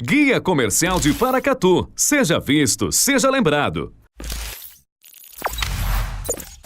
Guia Comercial de Paracatu. Seja visto, seja lembrado.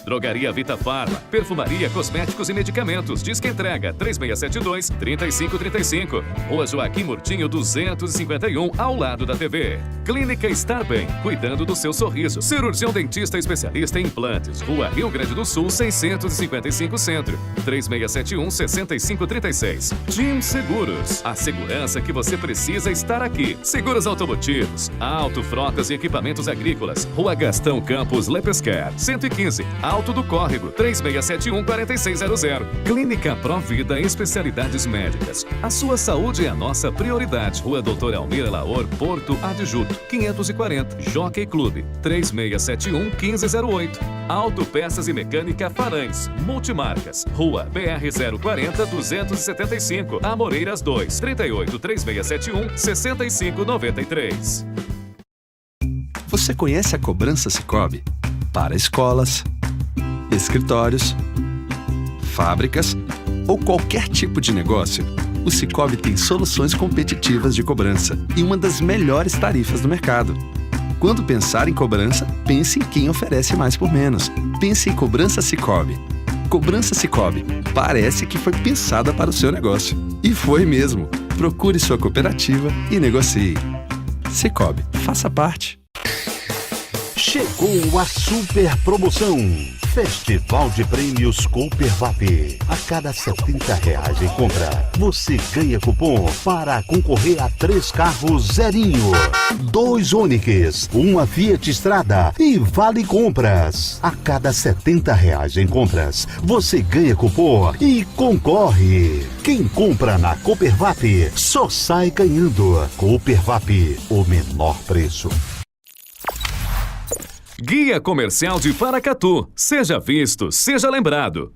Drogaria Vita Farma, perfumaria, cosméticos e medicamentos. Disque entrega 3672-3535. Rua Joaquim Murtinho 251, ao lado da TV. Clínica Estar Bem, cuidando do seu sorriso. Cirurgião dentista especialista em implantes. Rua Rio Grande do Sul 655 Centro. 3671-6536. Team Seguros, a segurança que você precisa estar aqui. Seguros automotivos, auto, frotas e equipamentos agrícolas. Rua Gastão Campos Lepesquer 115, Alto do Córrego, 3671-4600. Clínica Provida, especialidades médicas. A sua saúde é a nossa prioridade. Rua Doutor Almir Laor, Porto Adjuto, 540. Jockey Clube, 3671-1508. Autopeças e Mecânica Farães, Multimarcas. Rua BR-040-275, Amoreiras 2, 38-3671-6593. Você conhece a cobrança Sicoob? Para escolas, escritórios, fábricas ou qualquer tipo de negócio, o Sicoob tem soluções competitivas de cobrança e uma das melhores tarifas do mercado. Quando pensar em cobrança, pense em quem oferece mais por menos. Pense em Cobrança Sicoob. Cobrança Sicoob. Parece que foi pensada para o seu negócio. E foi mesmo. Procure sua cooperativa e negocie. Sicoob, faça parte. Chegou a super promoção. Festival de Prêmios Coopervap. A cada R$70 em compra, você ganha cupom para concorrer a 3 carros zerinho, 2 Onix, uma Fiat Strada e vale compras. A cada R$70 em compras, você ganha cupom e concorre. Quem compra na Coopervap só sai ganhando. Coopervap, o menor preço. Guia Comercial de Paracatu. Seja visto, seja lembrado.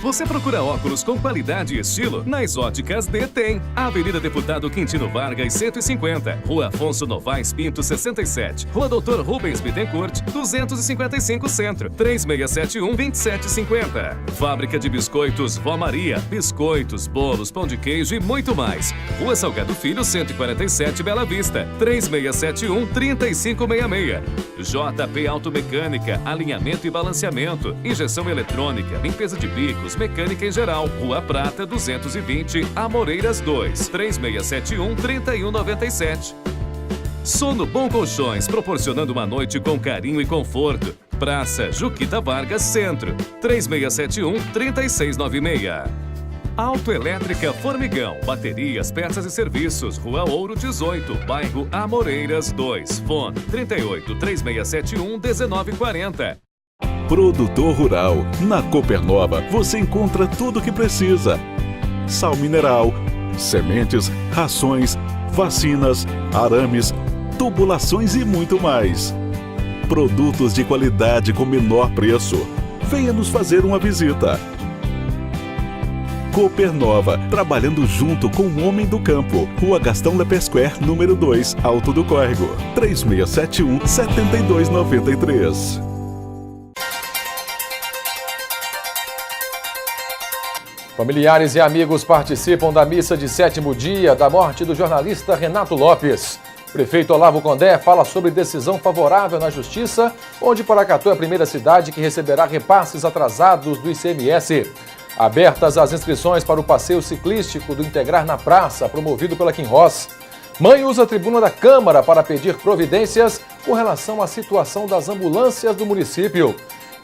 Você procura óculos com qualidade e estilo? Nas Óticas D tem. Avenida Deputado Quintino Vargas 150, Rua Afonso Novaes Pinto 67, Rua Doutor Rubens Bittencourt 255 Centro, 3671-2750. Fábrica de Biscoitos Vó Maria, biscoitos, bolos, pão de queijo e muito mais. Rua Salgado Filho 147, Bela Vista, 3671-3566. JP Automecânica, alinhamento e balanceamento, injeção eletrônica, limpeza de bicos, mecânica em geral. Rua Prata 220, Amoreiras 2, 3671-3197. Sono Bom Colchões, proporcionando uma noite com carinho e conforto. Praça Juquita Vargas Centro, 3671-3696. Autoelétrica Formigão, baterias, peças e serviços. Rua Ouro 18, bairro Amoreiras 2. Fone 38-3671-1940. Produtor Rural. Na Copernova você encontra tudo o que precisa: sal mineral, sementes, rações, vacinas, arames, tubulações e muito mais. Produtos de qualidade com menor preço. Venha nos fazer uma visita. Copernova, trabalhando junto com o homem do campo. Rua Gastão Lepesquer, número 2, Alto do Córrego, 3671-7293. Familiares e amigos participam da missa de 7º dia da morte do jornalista Renato Lopes. Prefeito Olavo Condé fala sobre decisão favorável na Justiça, onde Paracatu é a primeira cidade que receberá repasses atrasados do ICMS. Abertas as inscrições para o passeio ciclístico do Integrar na Praça, promovido pela Kim Ross. Mãe usa a tribuna da Câmara para pedir providências com relação à situação das ambulâncias do município.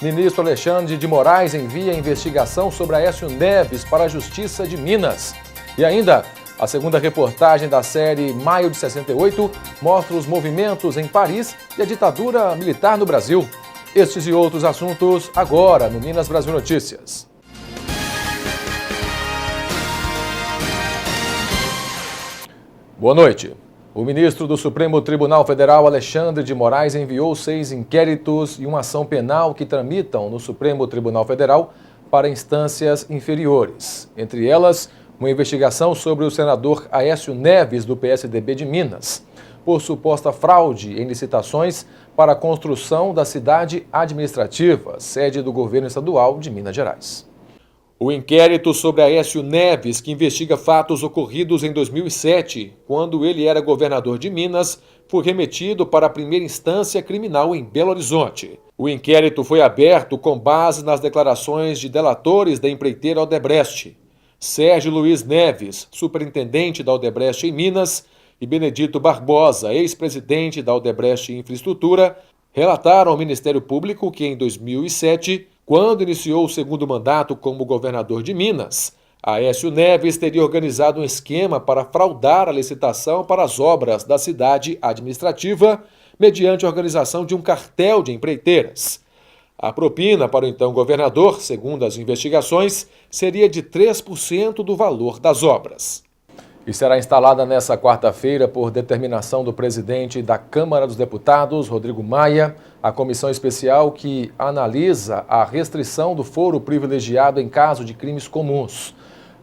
Ministro Alexandre de Moraes envia investigação sobre Aécio Neves para a Justiça de Minas. E ainda, a segunda reportagem da série Maio de 68 mostra os movimentos em Paris e a ditadura militar no Brasil. Estes e outros assuntos agora no Minas Brasil Notícias. Boa noite. O ministro do Supremo Tribunal Federal, Alexandre de Moraes, enviou 6 inquéritos e uma ação penal que tramitam no Supremo Tribunal Federal para instâncias inferiores. Entre elas, uma investigação sobre o senador Aécio Neves, do PSDB de Minas, por suposta fraude em licitações para a construção da cidade administrativa, sede do governo estadual de Minas Gerais. O inquérito sobre Aécio Neves, que investiga fatos ocorridos em 2007, quando ele era governador de Minas, foi remetido para a primeira instância criminal em Belo Horizonte. O inquérito foi aberto com base nas declarações de delatores da empreiteira Odebrecht. Sérgio Luiz Neves, superintendente da Odebrecht em Minas, e Benedito Barbosa, ex-presidente da Odebrecht Infraestrutura, relataram ao Ministério Público que em 2007, quando iniciou o segundo mandato como governador de Minas, Aécio Neves teria organizado um esquema para fraudar a licitação para as obras da cidade administrativa mediante a organização de um cartel de empreiteiras. A propina para o então governador, segundo as investigações, seria de 3% do valor das obras. E será instalada nesta quarta-feira, por determinação do presidente da Câmara dos Deputados, Rodrigo Maia, a comissão especial que analisa a restrição do foro privilegiado em caso de crimes comuns.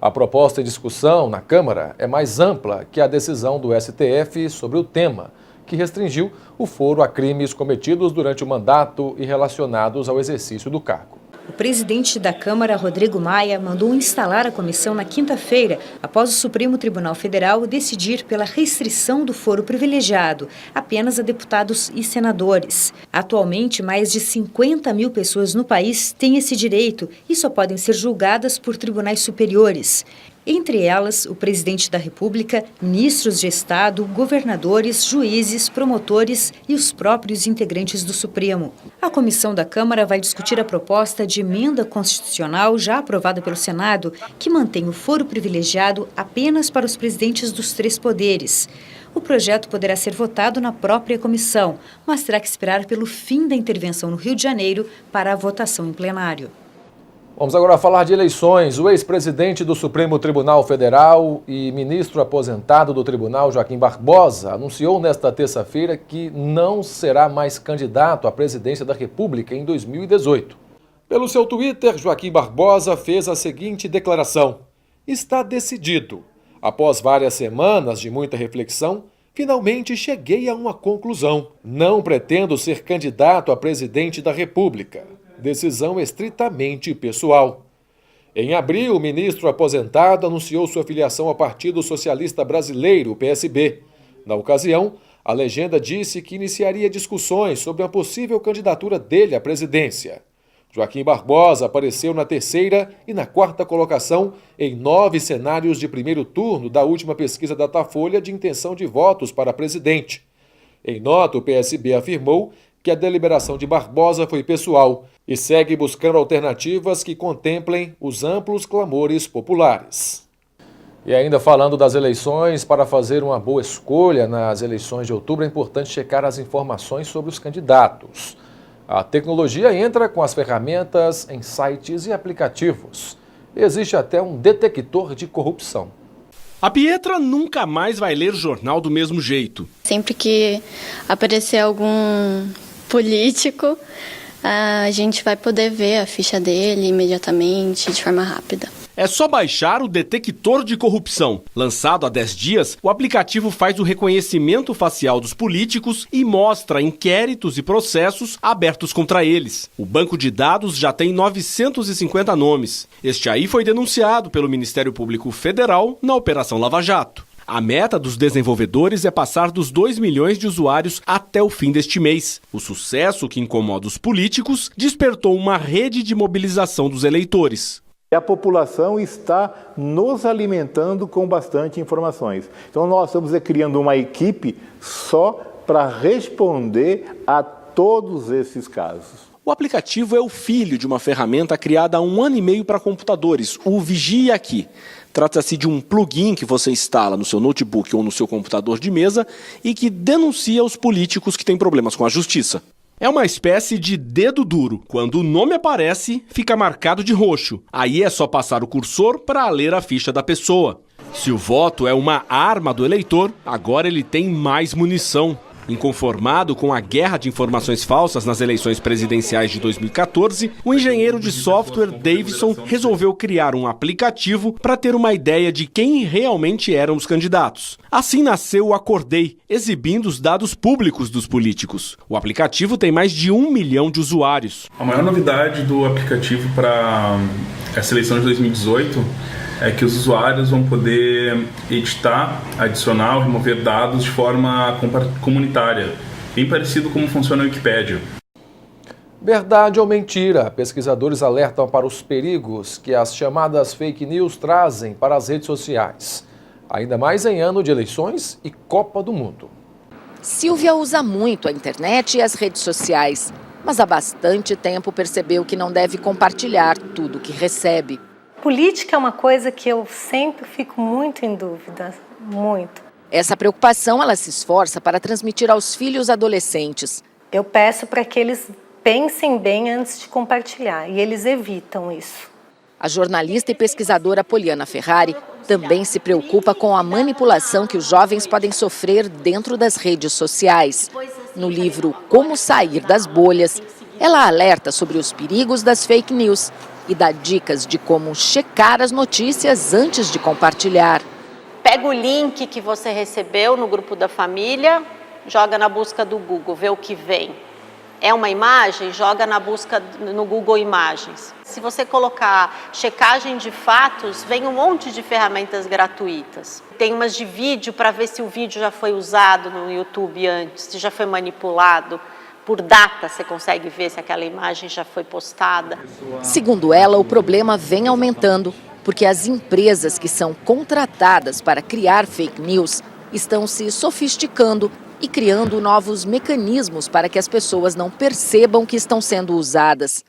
A proposta em discussão na Câmara é mais ampla que a decisão do STF sobre o tema, que restringiu o foro a crimes cometidos durante o mandato e relacionados ao exercício do cargo. O presidente da Câmara, Rodrigo Maia, mandou instalar a comissão na quinta-feira, após o Supremo Tribunal Federal decidir pela restrição do foro privilegiado, apenas a deputados e senadores. Atualmente, mais de 50 mil pessoas no país têm esse direito e só podem ser julgadas por tribunais superiores. Entre elas, o presidente da República, ministros de Estado, governadores, juízes, promotores e os próprios integrantes do Supremo. A comissão da Câmara vai discutir a proposta de emenda constitucional já aprovada pelo Senado, que mantém o foro privilegiado apenas para os presidentes dos 3 poderes. O projeto poderá ser votado na própria comissão, mas terá que esperar pelo fim da intervenção no Rio de Janeiro para a votação em plenário. Vamos agora falar de eleições. O ex-presidente do Supremo Tribunal Federal e ministro aposentado do Tribunal, Joaquim Barbosa, anunciou nesta terça-feira que não será mais candidato à presidência da República em 2018. Pelo seu Twitter, Joaquim Barbosa fez a seguinte declaração: "Está decidido. Após várias semanas de muita reflexão, finalmente cheguei a uma conclusão. Não pretendo ser candidato a presidente da República. Decisão estritamente pessoal." Em abril, o ministro aposentado anunciou sua filiação ao Partido Socialista Brasileiro, PSB. Na ocasião, a legenda disse que iniciaria discussões sobre a possível candidatura dele à presidência. Joaquim Barbosa apareceu na terceira e na quarta colocação em 9 cenários de primeiro turno da última pesquisa Datafolha de intenção de votos para presidente. Em nota, o PSB afirmou que a deliberação de Barbosa foi pessoal e segue buscando alternativas que contemplem os amplos clamores populares. E ainda falando das eleições, para fazer uma boa escolha nas eleições de outubro, é importante checar as informações sobre os candidatos. A tecnologia entra com as ferramentas em sites e aplicativos. Existe até um detector de corrupção. A Pietra nunca mais vai ler jornal do mesmo jeito. Sempre que aparecer algum político, a gente vai poder ver a ficha dele imediatamente, de forma rápida. É só baixar o detector de corrupção. Lançado há 10 dias, o aplicativo faz o reconhecimento facial dos políticos e mostra inquéritos e processos abertos contra eles. O banco de dados já tem 950 nomes. Este aí foi denunciado pelo Ministério Público Federal na Operação Lava Jato. A meta dos desenvolvedores é passar dos 2 milhões de usuários até o fim deste mês. O sucesso que incomoda os políticos despertou uma rede de mobilização dos eleitores. A população está nos alimentando com bastante informações. Então nós estamos criando uma equipe só para responder a todos esses casos. O aplicativo é o filho de uma ferramenta criada há 1 ano e meio para computadores, o Vigia Aqui. Trata-se de um plugin que você instala no seu notebook ou no seu computador de mesa e que denuncia os políticos que têm problemas com a justiça. É uma espécie de dedo duro. Quando o nome aparece, fica marcado de roxo. Aí é só passar o cursor para ler a ficha da pessoa. Se o voto é uma arma do eleitor, agora ele tem mais munição. Inconformado com a guerra de informações falsas nas eleições presidenciais de 2014, o engenheiro de software Davidson resolveu criar um aplicativo para ter uma ideia de quem realmente eram os candidatos. Assim nasceu o Acordei, exibindo os dados públicos dos políticos. O aplicativo tem mais de 1 milhão de usuários. A maior novidade do aplicativo para essa eleição de 2018 é que os usuários vão poder editar, adicionar ou remover dados de forma comunitária, bem parecido como funciona a Wikipédia. Verdade ou mentira? Pesquisadores alertam para os perigos que as chamadas fake news trazem para as redes sociais. Ainda mais em ano de eleições e Copa do Mundo. Silvia usa muito a internet e as redes sociais, mas há bastante tempo percebeu que não deve compartilhar tudo que recebe. Política é uma coisa que eu sempre fico muito em dúvida, muito. Essa preocupação ela se esforça para transmitir aos filhos adolescentes. Eu peço para que eles pensem bem antes de compartilhar, e eles evitam isso. A jornalista e pesquisadora Poliana Ferrari também se preocupa com a manipulação que os jovens podem sofrer dentro das redes sociais. No livro Como Sair das Bolhas, ela alerta sobre os perigos das fake news e dá dicas de como checar as notícias antes de compartilhar. Pega o link que você recebeu no grupo da família, joga na busca do Google, vê o que vem. É uma imagem? Joga na busca no Google Imagens. Se você colocar checagem de fatos, vem um monte de ferramentas gratuitas. Tem umas de vídeo para ver se o vídeo já foi usado no YouTube antes, se já foi manipulado. Por data você consegue ver se aquela imagem já foi postada. Segundo ela, o problema vem aumentando porque as empresas que são contratadas para criar fake news estão se sofisticando e criando novos mecanismos para que as pessoas não percebam que estão sendo usadas.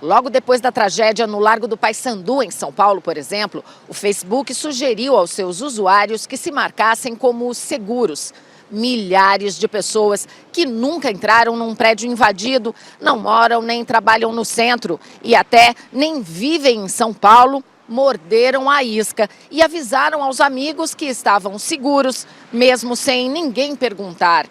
Logo depois da tragédia no Largo do Paissandu, em São Paulo, por exemplo, o Facebook sugeriu aos seus usuários que se marcassem como seguros. Milhares de pessoas que nunca entraram num prédio invadido, não moram nem trabalham no centro e até nem vivem em São Paulo, morderam a isca e avisaram aos amigos que estavam seguros, mesmo sem ninguém perguntar.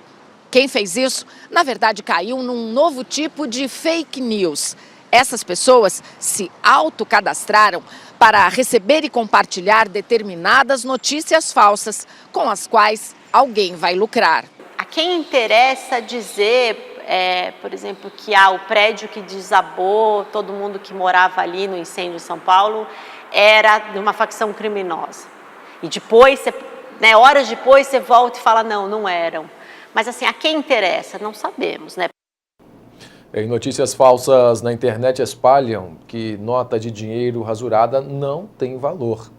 Quem fez isso, na verdade, caiu num novo tipo de fake news. Essas pessoas se autocadastraram para receber e compartilhar determinadas notícias falsas com as quais alguém vai lucrar. A quem interessa dizer, por exemplo, que o prédio que desabou, todo mundo que morava ali no incêndio em São Paulo, era de uma facção criminosa. E depois, horas depois, você volta e fala, não eram. Mas assim, a quem interessa? Não sabemos, né? Em notícias falsas na internet espalham que nota de dinheiro rasurada não tem valor.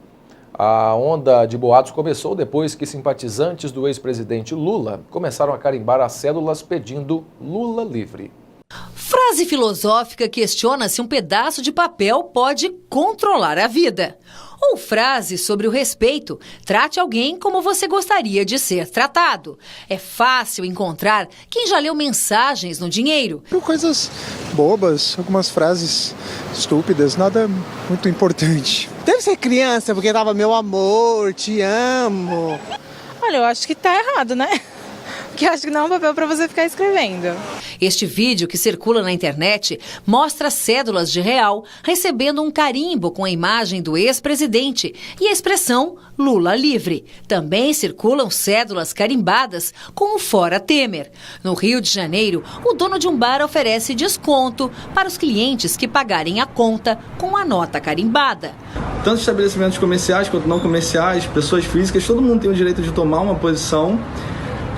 A onda de boatos começou depois que simpatizantes do ex-presidente Lula começaram a carimbar as cédulas pedindo Lula livre. Frase filosófica questiona se um pedaço de papel pode controlar a vida. Ou frase sobre o respeito, trate alguém como você gostaria de ser tratado. É fácil encontrar quem já leu mensagens no dinheiro. Coisas bobas, algumas frases estúpidas, nada muito importante. Deve ser criança, porque tava meu amor, te amo. Olha, eu acho que tá errado, né? Porque eu acho que não é um papel para você ficar escrevendo. Este vídeo que circula na internet mostra cédulas de R$ recebendo um carimbo com a imagem do ex-presidente e a expressão Lula livre. Também circulam cédulas carimbadas com o Fora Temer. No Rio de Janeiro, o dono de um bar oferece desconto para os clientes que pagarem a conta com a nota carimbada. Tanto estabelecimentos comerciais quanto não comerciais, pessoas físicas, todo mundo tem o direito de tomar uma posição.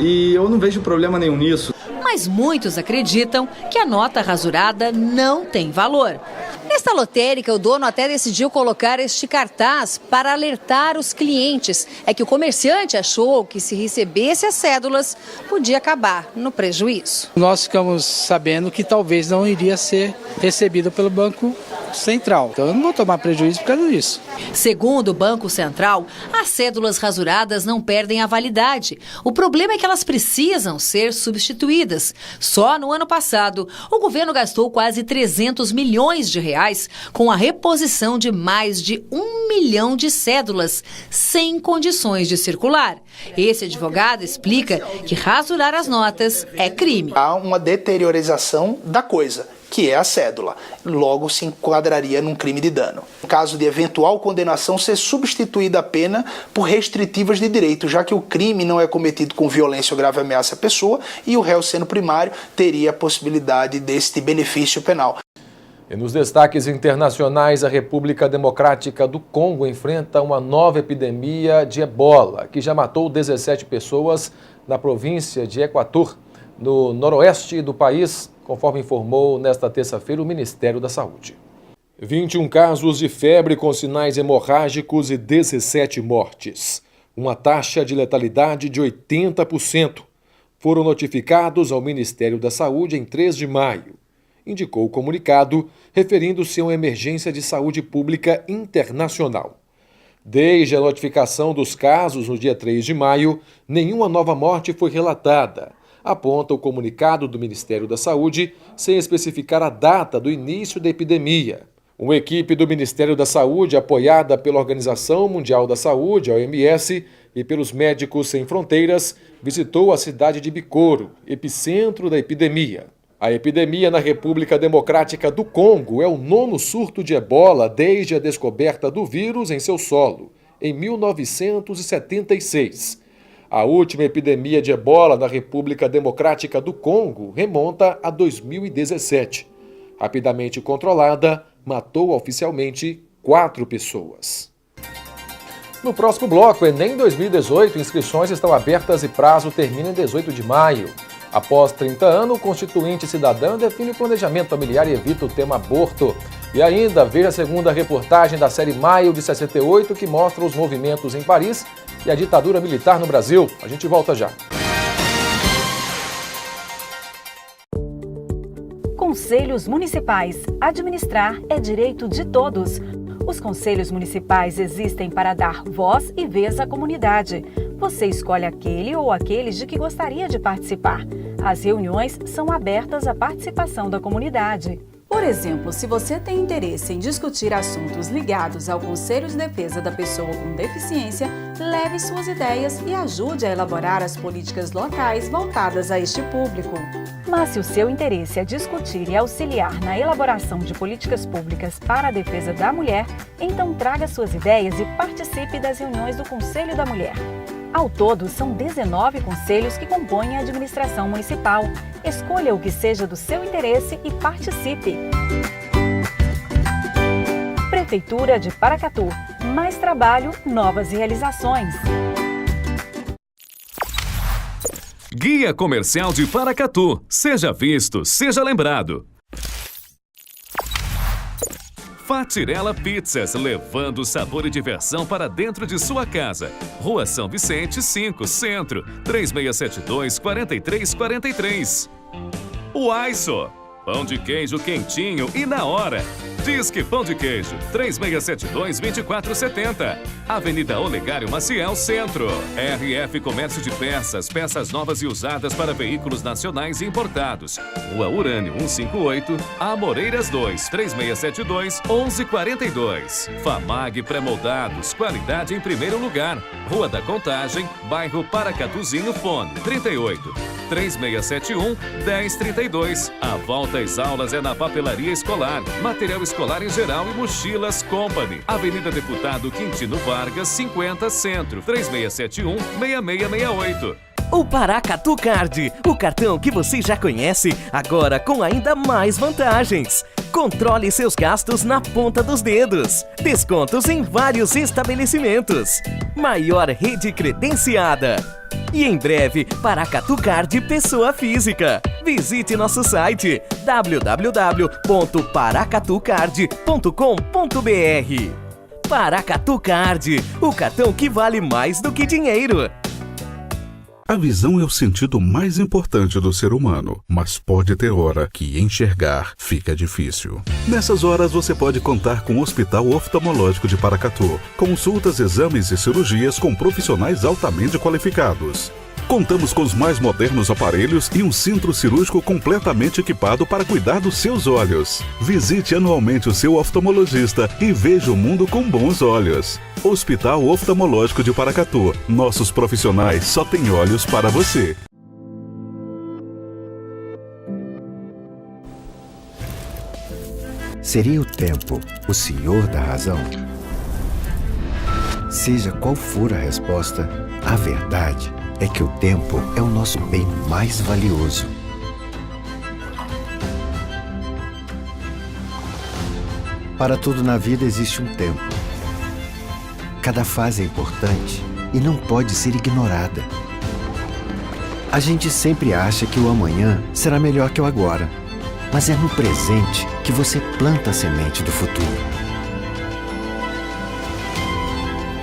E eu não vejo problema nenhum nisso. Mas muitos acreditam que a nota rasurada não tem valor. Nesta lotérica, o dono até decidiu colocar este cartaz para alertar os clientes. É que o comerciante achou que se recebesse as cédulas, podia acabar no prejuízo. Nós ficamos sabendo que talvez não iria ser recebido pelo Banco Central. Então eu não vou tomar prejuízo por causa disso. Segundo o Banco Central, as cédulas rasuradas não perdem a validade. O problema é que elas precisam ser substituídas. Só no ano passado, o governo gastou quase 300 milhões de reais com a reposição de mais de 1 milhão de cédulas sem condições de circular. Esse advogado explica que rasurar as notas é crime. Há uma deteriorização da coisa, que é a cédula. Logo se enquadraria num crime de dano. No caso de eventual condenação, ser substituída a pena por restritivas de direito, já que o crime não é cometido com violência ou grave ameaça à pessoa e o réu, sendo primário, teria a possibilidade deste benefício penal. E nos destaques internacionais, a República Democrática do Congo enfrenta uma nova epidemia de ebola, que já matou 17 pessoas na província de Equator, no noroeste do país, conforme informou nesta terça-feira o Ministério da Saúde. 21 casos de febre com sinais hemorrágicos e 17 mortes. Uma taxa de letalidade de 80%. Foram notificados ao Ministério da Saúde em 3 de maio. Indicou o comunicado, referindo-se a uma emergência de saúde pública internacional. Desde a notificação dos casos no dia 3 de maio, nenhuma nova morte foi relatada, aponta o comunicado do Ministério da Saúde, sem especificar a data do início da epidemia. Uma equipe do Ministério da Saúde, apoiada pela Organização Mundial da Saúde, a OMS, e pelos Médicos Sem Fronteiras, visitou a cidade de Bikoro, epicentro da epidemia. A epidemia na República Democrática do Congo é o 9º surto de ebola desde a descoberta do vírus em seu solo, em 1976. A última epidemia de ebola na República Democrática do Congo remonta a 2017. Rapidamente controlada, matou oficialmente 4 pessoas. No próximo bloco, Enem 2018, inscrições estão abertas e prazo termina em 18 de maio. Após 30 anos, o Constituinte Cidadã define o planejamento familiar e evita o tema aborto. E ainda, veja a segunda reportagem da série Maio de 68, que mostra os movimentos em Paris e a ditadura militar no Brasil. A gente volta já. Conselhos Municipais. Administrar é direito de todos. Os conselhos municipais existem para dar voz e vez à comunidade. Você escolhe aquele ou aqueles de que gostaria de participar. As reuniões são abertas à participação da comunidade. Por exemplo, se você tem interesse em discutir assuntos ligados ao Conselho de Defesa da Pessoa com Deficiência, leve suas ideias e ajude a elaborar as políticas locais voltadas a este público. Mas se o seu interesse é discutir e auxiliar na elaboração de políticas públicas para a defesa da mulher, então traga suas ideias e participe das reuniões do Conselho da Mulher. Ao todo, são 19 conselhos que compõem a administração municipal. Escolha o que seja do seu interesse e participe. Prefeitura de Paracatu. Mais trabalho, novas realizações. Guia Comercial de Paracatu. Seja visto, seja lembrado. Fatirella Pizzas, levando sabor e diversão para dentro de sua casa. Rua São Vicente, 5, Centro, 3672-4343. O Aiso, pão de queijo quentinho e na hora. Disque Pão de Queijo, 3672-2470. Avenida Olegário Maciel, Centro. RF Comércio de Peças, peças novas e usadas para veículos nacionais e importados. Rua Urânio 158, Amoreiras 2, 3672-1142. Famag Pré-moldados, qualidade em primeiro lugar. Rua da Contagem, bairro Paracatuzinho, fone 38-3671-1032. A volta às aulas é na papelaria escolar, material escolar em geral e mochilas Company. Avenida Deputado Quintino Vargas, 50 Centro, 3671-6668. O Paracatu Card, o cartão que você já conhece, agora com ainda mais vantagens. Controle seus gastos na ponta dos dedos. Descontos em vários estabelecimentos. Maior rede credenciada. E em breve, Paracatu Card Pessoa Física. Visite nosso site www.paracatucard.com.br. Paracatu Card, o cartão que vale mais do que dinheiro. A visão é o sentido mais importante do ser humano, mas pode ter hora que enxergar fica difícil. Nessas horas você pode contar com o Hospital Oftalmológico de Paracatu. Consultas, exames e cirurgias com profissionais altamente qualificados. Contamos com os mais modernos aparelhos e um centro cirúrgico completamente equipado para cuidar dos seus olhos. Visite anualmente o seu oftalmologista e veja o mundo com bons olhos. Hospital Oftalmológico de Paracatu. Nossos profissionais só têm olhos para você. Seria o tempo o senhor da razão? Seja qual for a resposta, a verdade é que o tempo é o nosso bem mais valioso. Para tudo na vida existe um tempo. Cada fase é importante e não pode ser ignorada. A gente sempre acha que o amanhã será melhor que o agora, mas é no presente que você planta a semente do futuro.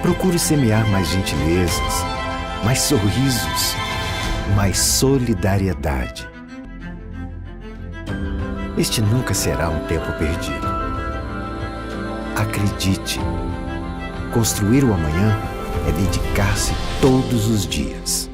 Procure semear mais gentilezas, mais sorrisos, mais solidariedade. Este nunca será um tempo perdido. Acredite, construir o amanhã é dedicar-se todos os dias.